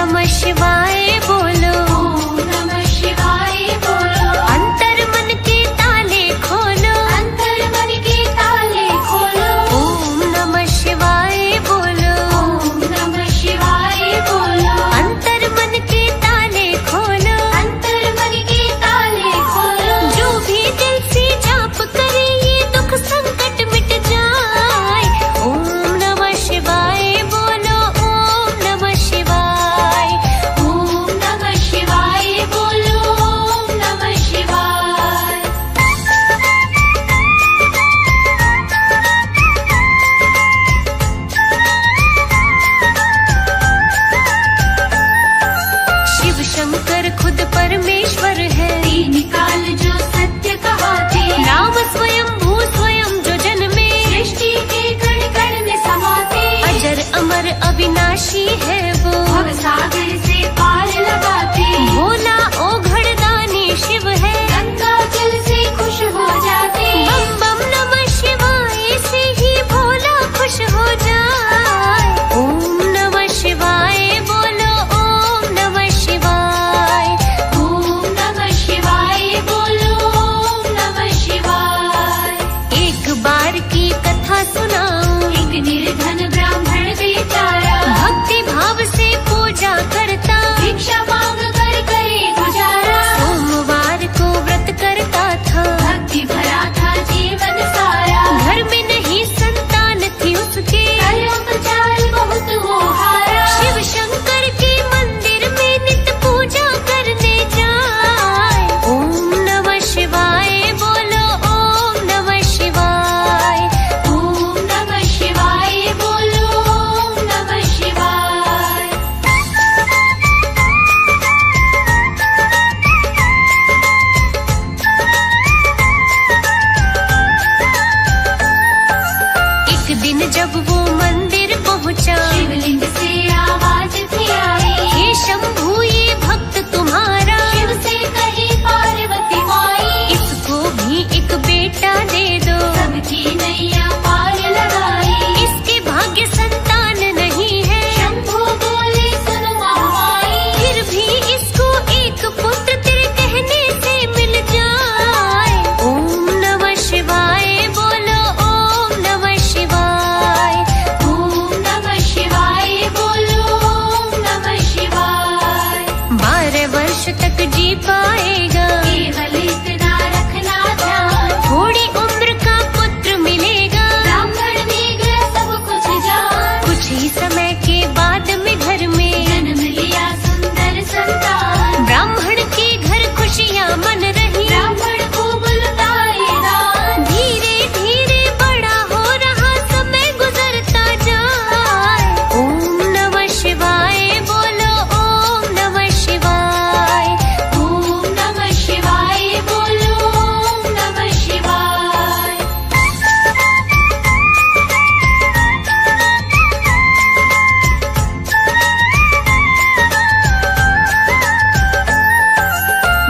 नमः शिवाय बोलो, ओम नमः शिवाय बोलो। अंतर मन के ताले खोलो, अंतर मन के ताले खोलो। ओम नमः शिवाय बोलो, ओम नमः शिवाय बोलो। अंतर मन के ताले खोलो, अंतर मन के ताले खोलो। जो भी दिल से जाप करे ये दुख संकट मिट जाए। ओम नमः शिवाय बोलो, ओम नमः शिवाय, ओम नमः शिवाय बोलो। ओम नमः शिवाय। शिव शंकर खुद परमेश्वर है, तीन काल जो सत्य कहाते। राम स्वयं भू स्वयं जो जन्मे, सृष्टि के कण कण में समाते। अजर अमर अविनाशी है वो, भव सागर से पार लगाते। भोला ओघड़ दानी शिव है, गंगा जल से खुश हो जाते। बम बम नमः शिवाय से ही भोला खुश हो जाए। ओम नमः शिवाय बोलो, ओम नमः शिवाय, ओम नमः शिवाय बोलो। ओम नमः शिवाय। एक बार की कथा सुनाऊं, एक निर्धन ब्राह्मण बेचारा, भक्ति भाव से पूजा करता, भिक्षा मांग कर करे गुजारा। सोमवार को व्रत करता था, भक्ति भरा था जीवन सारा। घर में नहीं संतान थी उसके, उपचार बहुत वो हारा। शिव शंकर के मंदिर में नित्य पूजा करने जाए। ओम नमः शिवाय बोलो, ओम नमः शिवाय, ओम नमः शिवाय बोलो। ओम नमः शिवाय। एक दिन जब वो मंदिर पहुंचा, शिवलिंग से आवाज थी आई। हे शंभू ये भक्त तुम्हारा, शिव से कही पार्वती माई, इसको भी एक बेटा दे दो, सबकी नैया पार लगाई। इसके भाग्य संतान नहीं है, शंभू बोले सुन महामाई, फिर भी इसको एक पुत्र तेरे कहने से मिल जाए। ओम नमः शिवाय बोलो, ओम नमः शिवाय, ओम नमः शिवाय बोलो। ओम नमः शिवाय। 12 वर्ष तक जी पाएगा, केवल इतना रखना ध्यान, थोड़ी उम्र का पुत्र मिलेगा। ब्राह्मण में गया सब कुछ जान। कुछ ही समय के बाद में घर में जन्म लिया सुंदर संतान। ब्राह्मण के घर खुशियाँ मन रही, ब्राह्मण को बुलताएगा, धीरे धीरे बड़ा हो रहा, समय गुजरता जाए। ओम नमः शिवाय बोलो, ओम नमः शिवाय, ओम नमः शिवाय बोलो। ओम नमः शिवाय।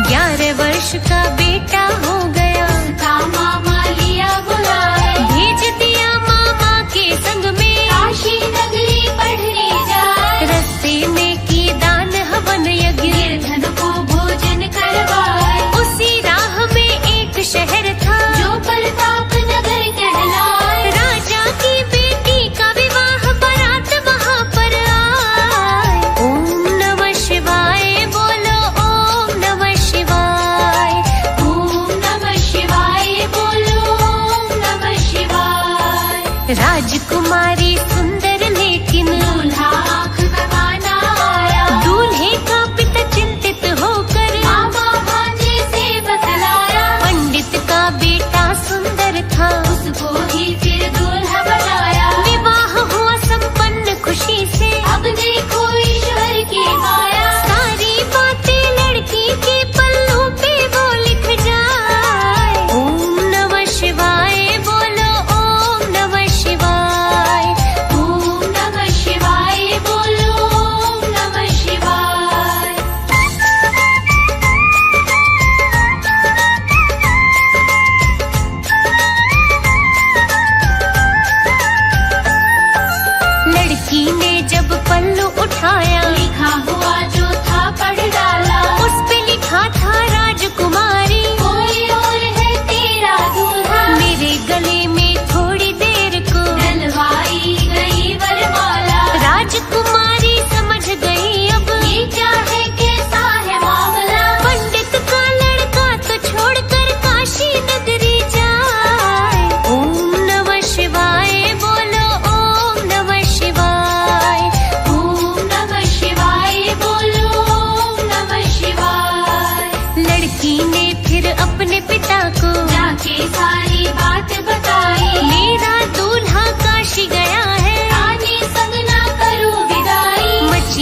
ग्यारह वर्ष का बेटा हो गया, उसका मामा लिया बुलाए, भेज दिया मामा के संग में, काशी नगरी पढ़ने जाए। रस्ते में की दान हवन यज्ञ, निर्धन को भोजन करवाए। उसी राह में एक शहर था, जो प्रताप नगर कहलाए। राजा की बेटी का विवाह बारात वहाँ पर आए। ओम नमः शिवाय बोलो, ओम नमः शिवाय,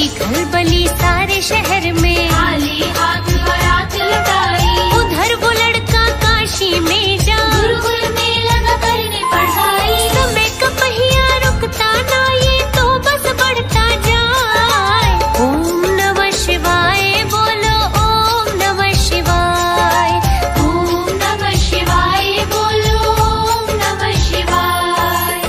मची खलबली सारे शहर में, खाली हाथ बारात लौटाई। उधर वो लड़का काशी में जा, गुरुकुल में लगा करने पढ़ाई। समय का पहिया रुकता ना, ये तो बस बढ़ता जाए। ओम नमः शिवाय बोलो, ओम नमः शिवाय। ओम नमः शिवाय बोलो, ओम नमः शिवाय।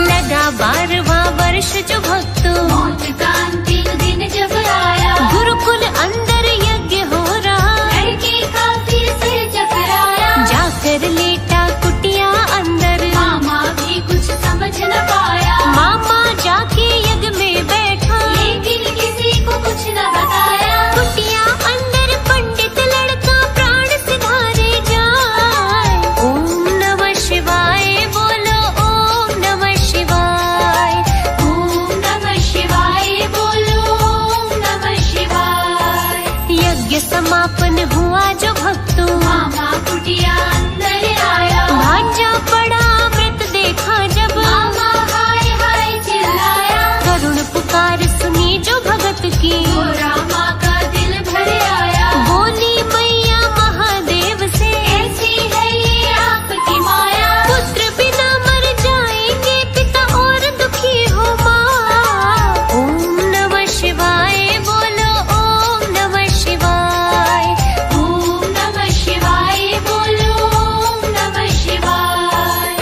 लगा 12वां वर्ष जो भक्तों, मौत का अंतिम दिन जब आया, गुरुकुल अंदर यज्ञ हो रहा। लड़के का फिर से चकराया, जाकर लेटा कुटिया अंदर, मामा भी कुछ समझ न पाया। मामा जाके यज्ञ में बैठा, लेकिन किसी को कुछ न बताया। कुटिया अंदर पंडित लड़का प्राण सिधारे जाए। ओम नमः शिवाय बोलो, ओम नमः शिवाय। ओम नमः शिवाय बोलो, ओम नमः शिवाय। यज्ञ समापन हुआ जो भक्तों, मामा कुटिया अंदर आया, भांजा पड़ा मृत देखा जब, मामा हाय हाय चिल्लाया। करुण पुकार सुनी जो भगत की, गोरा माँ का दिल भर आया। बोली मैया महादेव से, ऐसी है ये आपकी माया। पुत्र बिना मर जाएंगे पिता और दुखी हो माँ। ओम नमः शिवाय बोलो, ओम नमः शिवाय। ओम नमः शिवाय बोलो, ओम नमः शिवाय।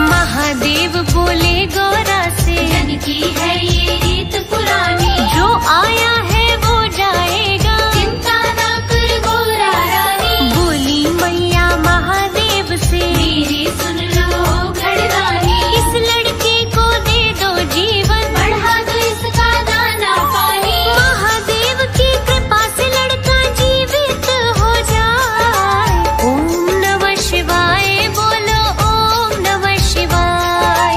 महादेव बोले गौरा से, जन की है ये रीत पुरानी, जो आया है वो जाएगा। चिंता ना कर गोरा रानी। बोली मैया महादेव से, मेरी सुन लो घड़दानी, इस लड़के को दे दो जीवन, बढ़ा दो इसका दाना पानी। महादेव की कृपा से लड़का जीवित हो जाए। ओम नमः शिवाय बोलो, ओम नमः शिवाय।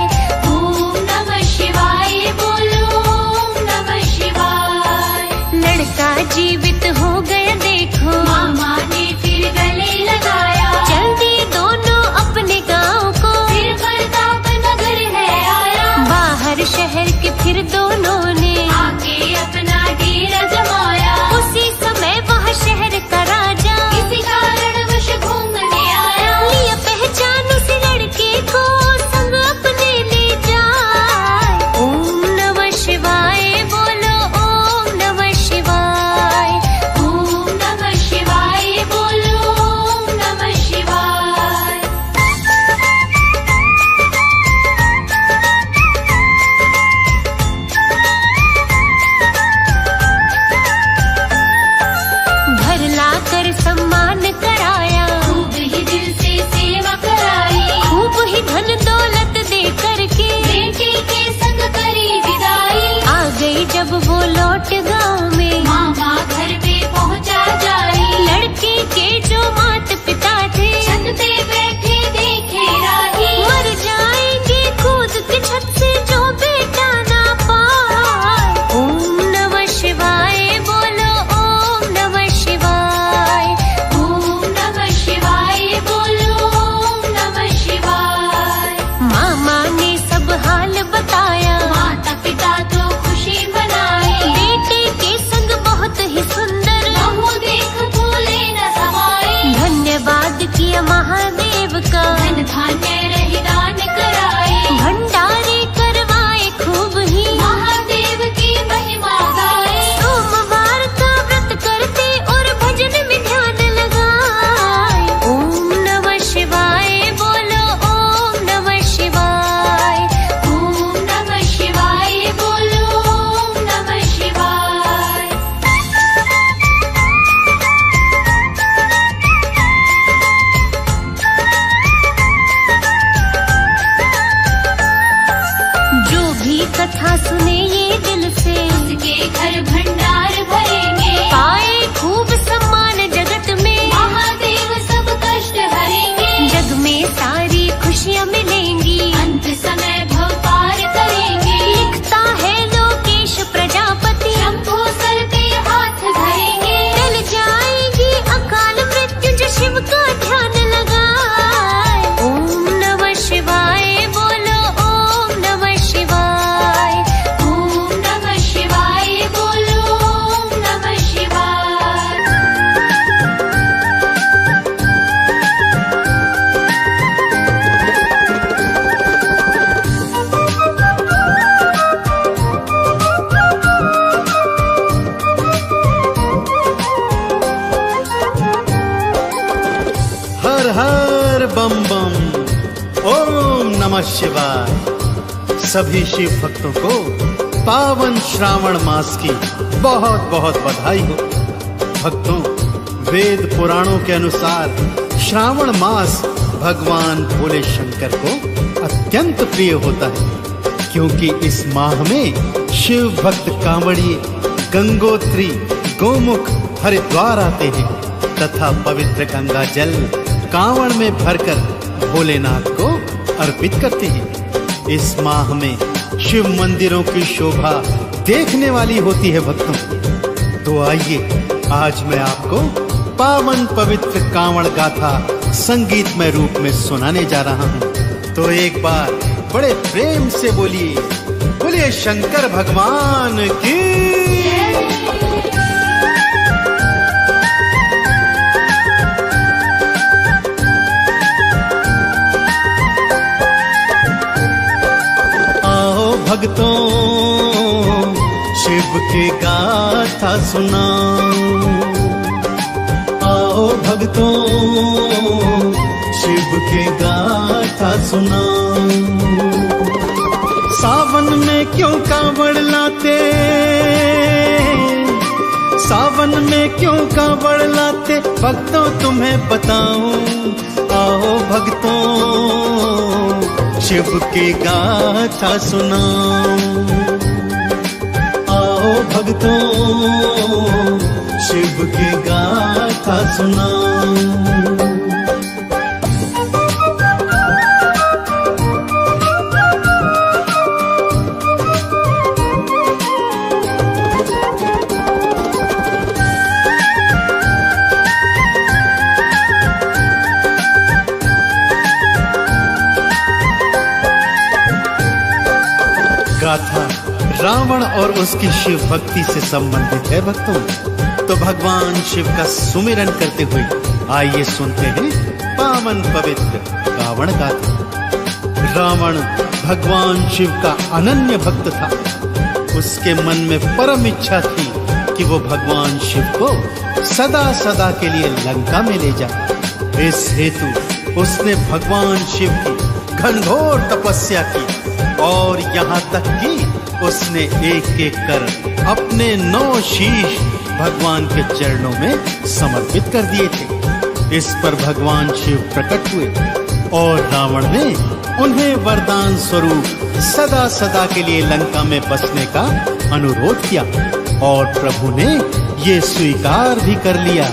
ओम नमः शिवाय बोलो, ओम नमः शिवाय। लड़का जीवित हो गया देखो, मामा ने फिर गले लगाया, चल दिए दोनों अपने गांव को। फिर प्रताप नगर है आया, बाहर शहर के फिर दोनों ने, आके अपना डेरा जमाया। उसी समय वह शहर का राजा, किसी कारणवश घूमने आया, लिया पहचान उस लड़के को, संग अपने ले जाए। ओम नमः शिवाय बोलो, ओम नमः शिवाय। ओम नमः शिवाय बोलो, ओम नमः शिवाय। घर लाकर सम्मान कराया, खूब ही दिल से सेवा कराई, खूब ही धन दौलत दे करके, बेटे के संग करी विदाई। आ गई जब वो लौट गांव में, मामा घर पे पहुंचा जाई, लड़के के जो माता पिता थे, छत पे बैठे देखे राही। मर जाएंगे कूद के छत से जो बेटा ना पाए। ओम नमः शिवाय बोलो, ओम नमः शिवाय। ओम नमः शिवाय बोलो, ओम नमः शिवाय। मामा ने सब हाल बताया, माता पिता तो खुशी मनाई, बेटे के संग बहुत ही सुंदर, बहू देख भूले न समाई। धन्यवाद किया महादेव का, धन धान्य रही दान कराई, भंडारे करवाए खूब ही, महादेव की महिमा गाई। सोमवार का व्रत करते और भजन में ध्यान लगाए। ओम नमः शिवाय बोलो, ओम नमः शिवाय। ओम नमः शिवाय बोलो, ओम नमः शिवाय। जो भी कथा सुने ये दिल से, उसके घर भंडार भरेंगे, पाए खूब सम्मान जगत में, महादेव सब कष्ट हरेंगे। जग में सारी खुशियाँ मिलेंगी, अंत नमः शिवाय। सभी शिव भक्तों को पावन श्रावण मास की बहुत बहुत बधाई हो। भक्तों, वेद पुराणों के अनुसार श्रावण मास भगवान भोले शंकर को अत्यंत प्रिय होता है, क्योंकि इस माह में शिव भक्त कांवड़िए गंगोत्री, गोमुख, हरिद्वार आते हैं तथा पवित्र गंगा जल कांवड़ में भरकर भोलेनाथ को अर्पित करते हैं। इस माह में शिव मंदिरों की शोभा देखने वाली होती है भक्तों। तो आइए आज मैं आपको पावन पवित्र कांवड़ गाथा संगीतमय रूप में सुनाने जा रहा हूँ। तो एक बार बड़े प्रेम से बोलिए, बोलिए शंकर भगवान की। भक्तों, शिव के गाथा सुनाओ। आओ भक्तों, शिव के गाथा सुनाओ। सावन में क्यों कांवड़ लाते, सावन में क्यों कांवड़ लाते, भक्तों तुम्हें बताऊं। आओ भक्तों, शिव की गाथा सुनाओ। आओ भक्तों, शिव की गाथा सुनाओ। गाथा रावण और उसकी शिव भक्ति से संबंधित है भक्तों। तो भगवान शिव का सुमिरन करते हुए आइए सुनते हैं पावन पवित्र कांवड़ गाथा। रावण भगवान शिव का अनन्य भक्त था। उसके मन में परम इच्छा थी कि वो भगवान शिव को सदा सदा के लिए लंका में ले जाए। इस हेतु उसने भगवान शिव की घनघोर तपस्या की और यहाँ तक कि उसने एक एक कर अपने 9 शीश भगवान के चरणों में समर्पित कर दिए थे। इस पर भगवान शिव प्रकट हुए और रावण ने उन्हें वरदान स्वरूप सदा सदा के लिए लंका में बसने का अनुरोध किया और प्रभु ने ये स्वीकार भी कर लिया।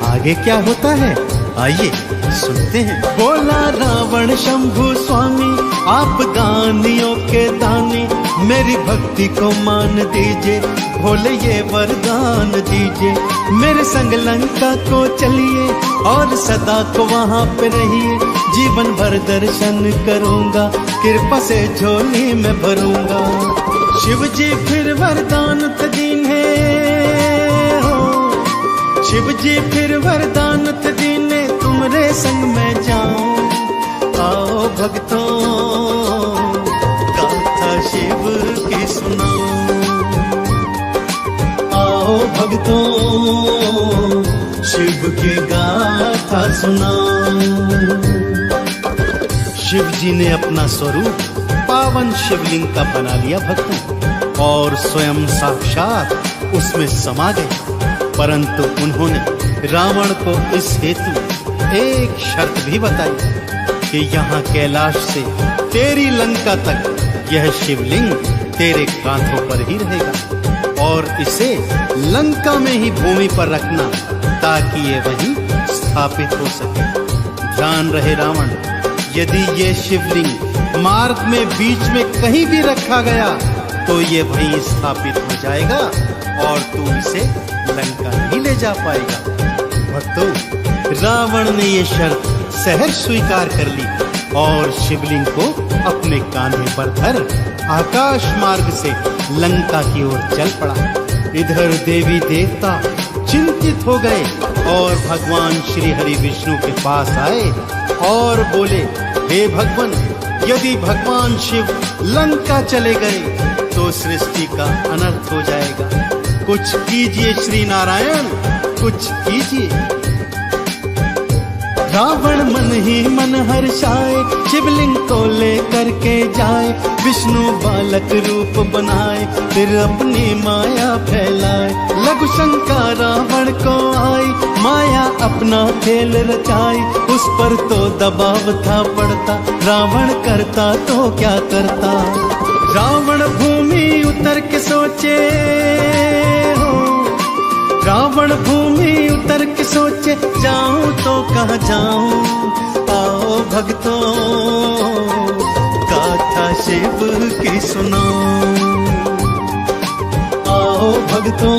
आगे क्या होता है आइए सुनते हैं। बोला रावण शंभु स्वामी, आप दानियों के दानी, मेरी भक्ति को मान दीजिए, भोले ये वरदान दीजिए। मेरे संग लंका को चलिए और सदा को वहाँ पे रहिए। जीवन भर दर्शन करूँगा, कृपा से झोली में भरूँगा। शिव जी फिर वरदान दीने हो, शिव जी फिर वरदान दीने, तुमरे संग में जाऊं। आओ भक्तों, गाथा शिव की सुनाओ। आओ भक्तों, शिव की गाथा सुनाओ। शिव जी ने अपना स्वरूप पावन शिवलिंग का बना लिया भक्तों, और स्वयं साक्षात उसमें समा गए। परंतु उन्होंने रावण को इस हेतु एक शर्त भी बताई कि यहाँ कैलाश से तेरी लंका तक यह शिवलिंग तेरे कांधों पर ही रहेगा और इसे लंका में ही भूमि पर रखना ताकि ये वहीं स्थापित हो सके। ध्यान रहे रावण, यदि ये शिवलिंग मार्ग में बीच में कहीं भी रखा गया तो ये वहीं स्थापित हो जाएगा और तू इसे लंका नहीं ले जा पाएगा। भक्तों, रावण ने ये शर्त सहर्ष स्वीकार कर ली और शिवलिंग को अपने कांधे पर धर आकाश मार्ग से लंका की ओर चल पड़ा। इधर देवी देवता चिंतित हो गए और भगवान श्री हरि विष्णु के पास आए और बोले, हे भगवान, यदि भगवान शिव लंका चले गए तो सृष्टि का अनर्थ हो जाएगा। कुछ कीजिए श्री नारायण, कुछ कीजिए। रावण मन ही मन हर्षाए, शिवलिंग को लेकर के जाए। विष्णु बालक रूप बनाए, फिर अपनी माया फैलाए। लघु शंका रावण को आई, माया अपना खेल रचाई। उस पर तो दबाव था पड़ता, रावण करता तो क्या करता। रावण भूमि उतर के सोचे हो, रावण भूमि उतर के सोचे, जाऊं तो कहाँ जाऊं। आओ भक्तों गाथा शिव की सुनाऊं, आओ भक्तों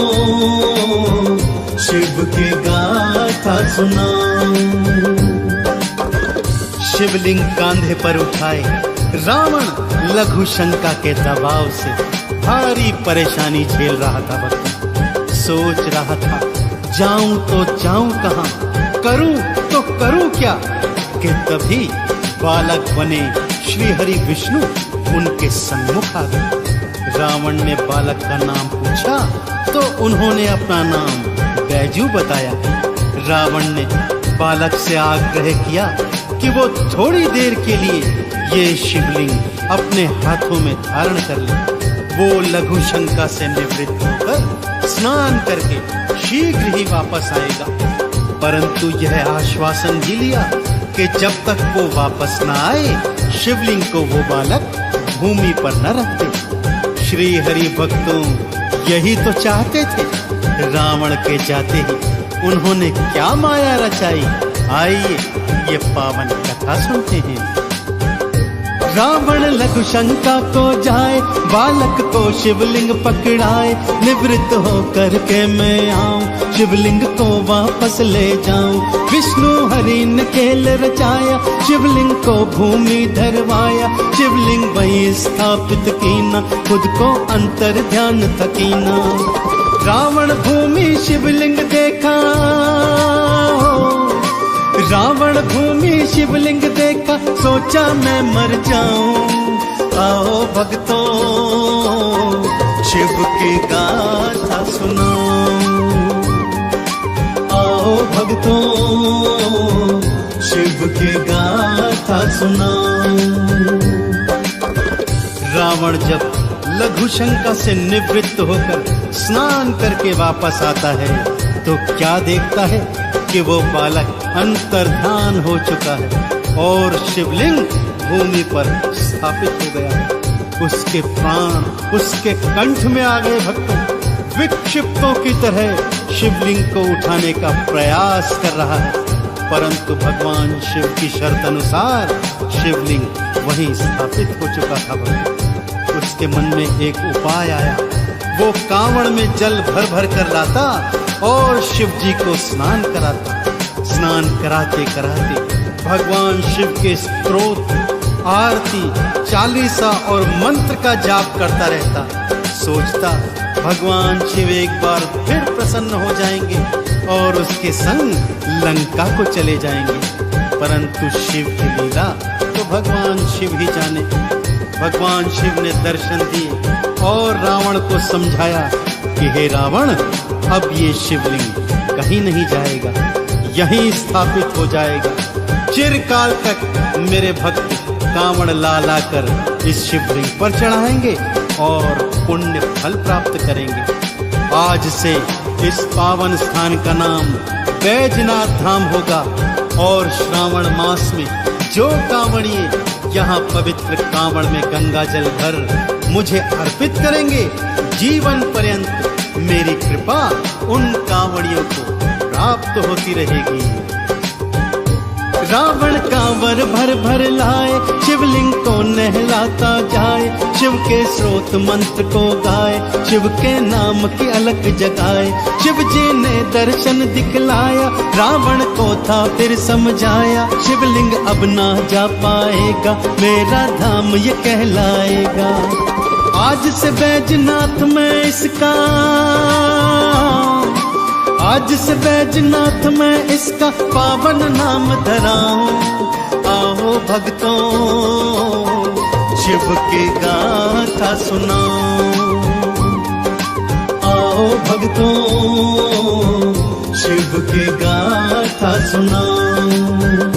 शिव की गाथा सुनाऊं। शिवलिंग कांधे पर उठाए, रावण लघु शंका के दबाव से भारी परेशानी झेल रहा था। भक्त सोच रहा था, जाऊं तो जाऊं कहां, करूं तो करूं क्या। कि तभी बालक बने श्री हरि विष्णु उनके सम्मुख आ गए। रावण ने बालक का नाम पूछा तो उन्होंने अपना नाम बैजू बताया। रावण ने बालक से आग्रह किया कि वो थोड़ी देर के लिए ये शिवलिंग अपने हाथों में धारण कर ले। वो लघु शंका से निवृत्त होकर स्नान करके शीघ्र ही वापस आएगा। परंतु यह आश्वासन भी लिया कि जब तक वो वापस न आए, शिवलिंग को वो बालक भूमि पर न रख दे। श्री हरि भक्तों यही तो चाहते थे। रावण के जाते ही उन्होंने क्या माया रचाई, आइए ये पावन कथा सुनते हैं। रावण लघु शंका को जाए, बालक को शिवलिंग पकड़ाए। निवृत्त होकर के मैं आऊं, शिवलिंग को वापस ले जाऊं। विष्णु हरि ने खेल रचाया, शिवलिंग को भूमि धरवाया। शिवलिंग वहीं स्थापित कीना, खुद को अंतर ध्यान थकीना। रावण भूमि शिवलिंग देखा, रावण भूमि शिवलिंग देखा, सोचा मैं मर जाऊं। आओ भक्तों शिव की गाथा सुनाऊं, आओ भक्तों शिव की गाथा सुनाऊं। रावण जब लघु शंका से निवृत्त होकर स्नान करके वापस आता है तो क्या देखता है कि वो बालक अंतर्धान हो चुका है और शिवलिंग भूमि पर स्थापित हो गया है। उसके प्राण उसके कंठ में आ गए। भक्तों विक्षिप्तों की तरह शिवलिंग को उठाने का प्रयास कर रहा है, परंतु भगवान शिव की शर्त अनुसार शिवलिंग वहीं स्थापित हो चुका था। भक्तों उसके मन में एक उपाय आया। वो कांवड़ में जल भर भर कर लाता और शिव जी को स्नान कराता। स्नान कराते कराते भगवान शिव के स्तोत्र, आरती, चालीसा और मंत्र का जाप करता रहता। सोचता भगवान शिव एक बार फिर प्रसन्न हो जाएंगे और उसके संग लंका को चले जाएंगे। परंतु शिव की लीला तो भगवान शिव ही जाने। भगवान शिव ने दर्शन दिए और रावण को समझाया कि हे रावण, अब ये शिवलिंग कहीं नहीं जाएगा, यहीं स्थापित हो जाएगा। चिरकाल तक मेरे भक्त कांवड़ ला ला कर इस शिवलिंग पर चढ़ाएंगे और पुण्य फल प्राप्त करेंगे। आज से इस पावन स्थान का नाम बैजनाथ धाम होगा और श्रावण मास में जो कांवड़िए यहाँ पवित्र कांवड़ में गंगा जल भर मुझे अर्पित करेंगे, जीवन पर्यंत मेरी कृपा उन कांवड़ियों को प्राप्त होती रहेगी। रावण कांवर भर भर लाए, शिवलिंग को नहलाता जाए। शिव के स्रोत मंत्र को गाए, शिव के नाम की अलख जगाए। शिव जी ने दर्शन दिखलाया, रावण को था फिर समझाया। शिवलिंग अब ना जा पाएगा, मेरा धाम ये कहलाएगा। आज से बैजनाथ में इसका, आज से बैजनाथ में इसका पावन नाम धराऊं। आओ भक्तों शिव की गाथा सुनाऊं, आओ भक्तों शिव की गाथा सुनाऊं।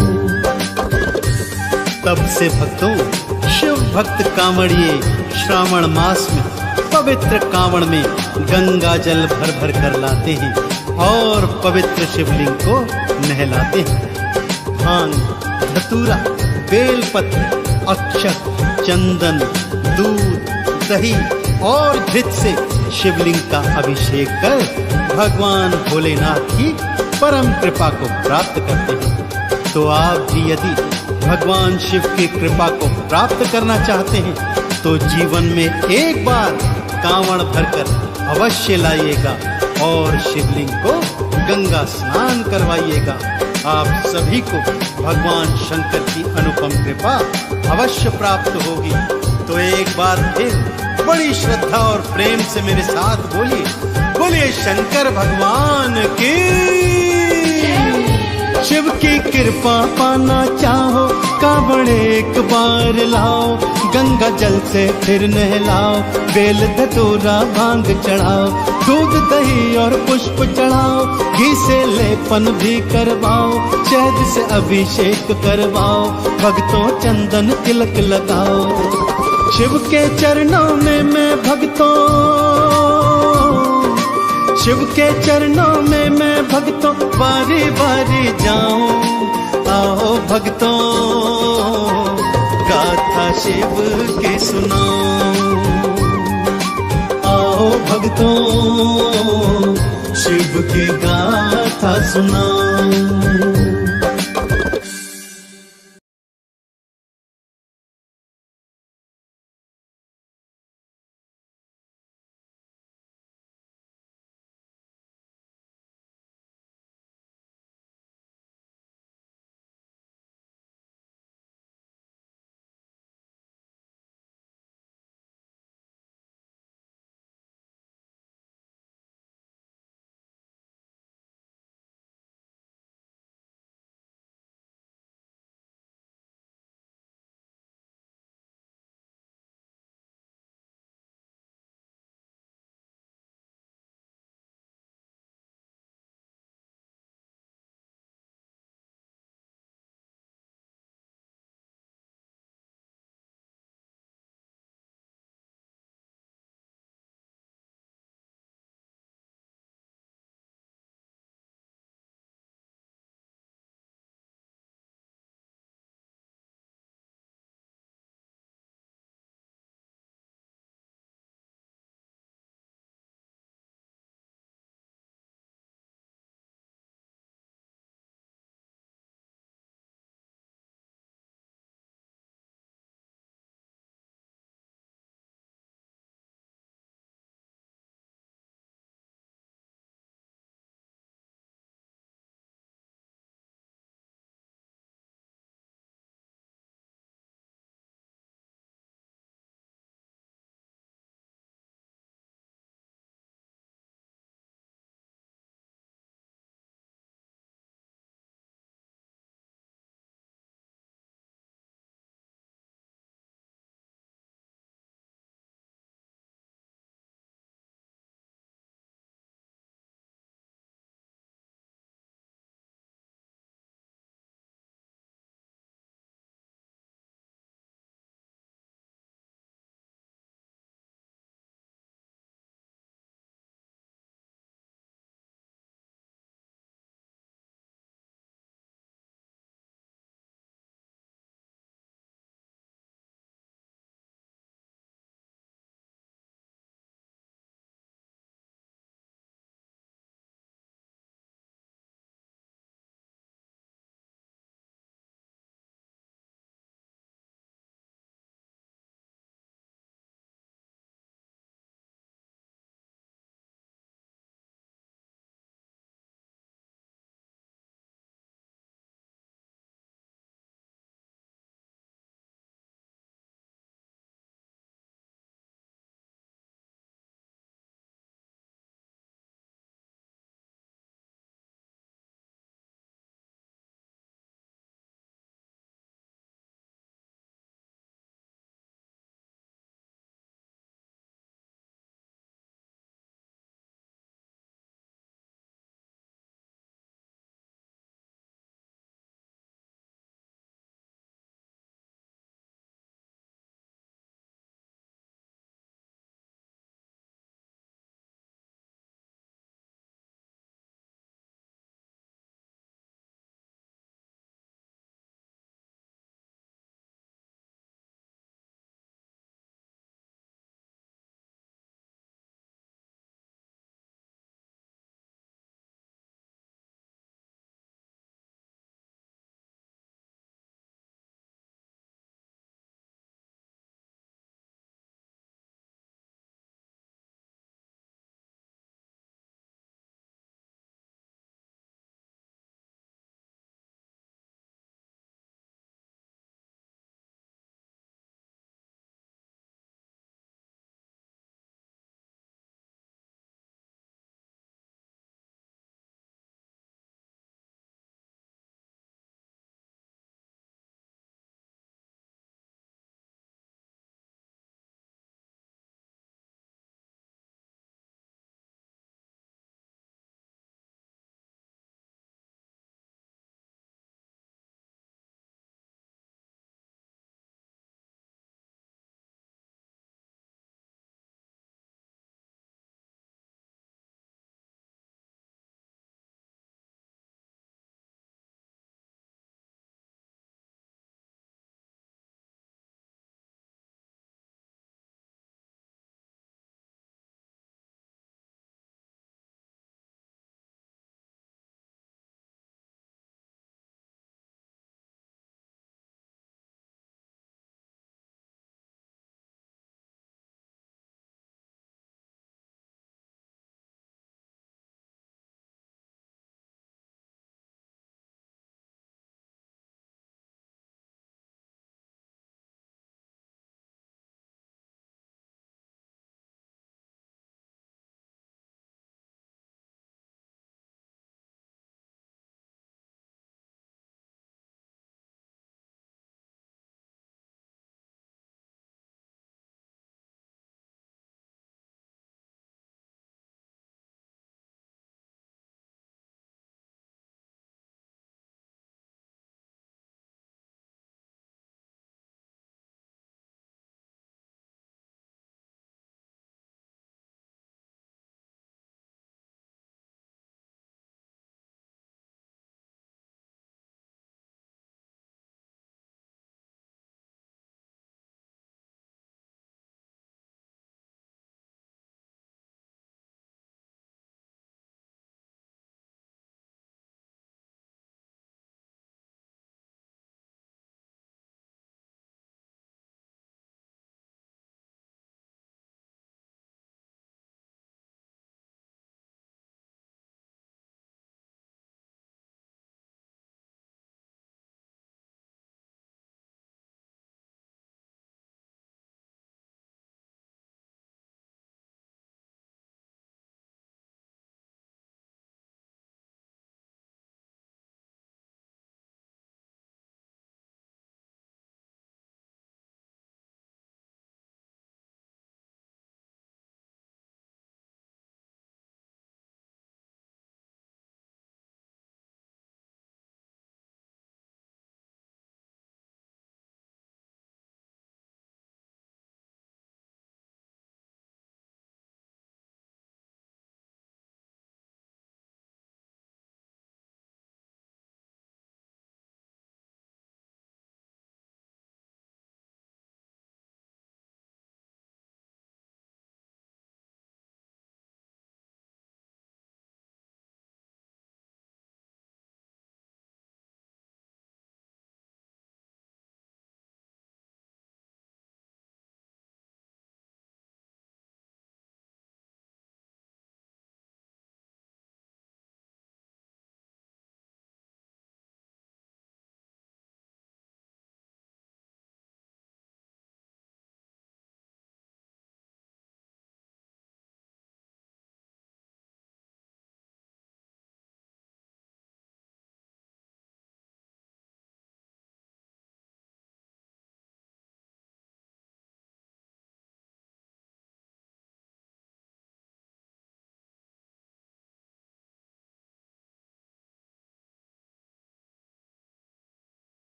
तब से भक्तों शिव भक्त कांवड़िए श्रावण मास में पवित्र कांवड़ में गंगा जल भर भर कर लाते हैं और पवित्र शिवलिंग को नहलाते हैं। भांग, धतूरा, बेलपत्र, अक्षत, चंदन, दूध, दही और घृत से शिवलिंग का अभिषेक कर भगवान भोलेनाथ की परम कृपा को प्राप्त करते हैं। तो आप भी यदि भगवान शिव की कृपा को प्राप्त करना चाहते हैं तो जीवन में एक बार कांवड़ भरकर अवश्य लाइएगा और शिवलिंग को गंगा स्नान करवाइएगा। आप सभी को भगवान शंकर की अनुपम कृपा अवश्य प्राप्त होगी। तो एक बार फिर बड़ी श्रद्धा और प्रेम से मेरे साथ बोलिए, बोलिए शंकर भगवान की। शिव की कृपा पाना चाहो कांवड़ एक बार लाओ, गंगा जल से फिर नहलाओ, बेल धतूरा भांग चढ़ाओ, दूध दही और पुष्प चढ़ाओ, घी से लेपन भी करवाओ, शहद से अभिषेक करवाओ, भक्तों चंदन तिलक लगाओ। शिव के चरणों में मैं भक्तों, शिव के चरणों में मैं भक्तों बारी बारी जाऊं। आओ भक्तों गाथा शिव की सुनाओ, आओ भक्तों शिव की गाथा सुनाओ।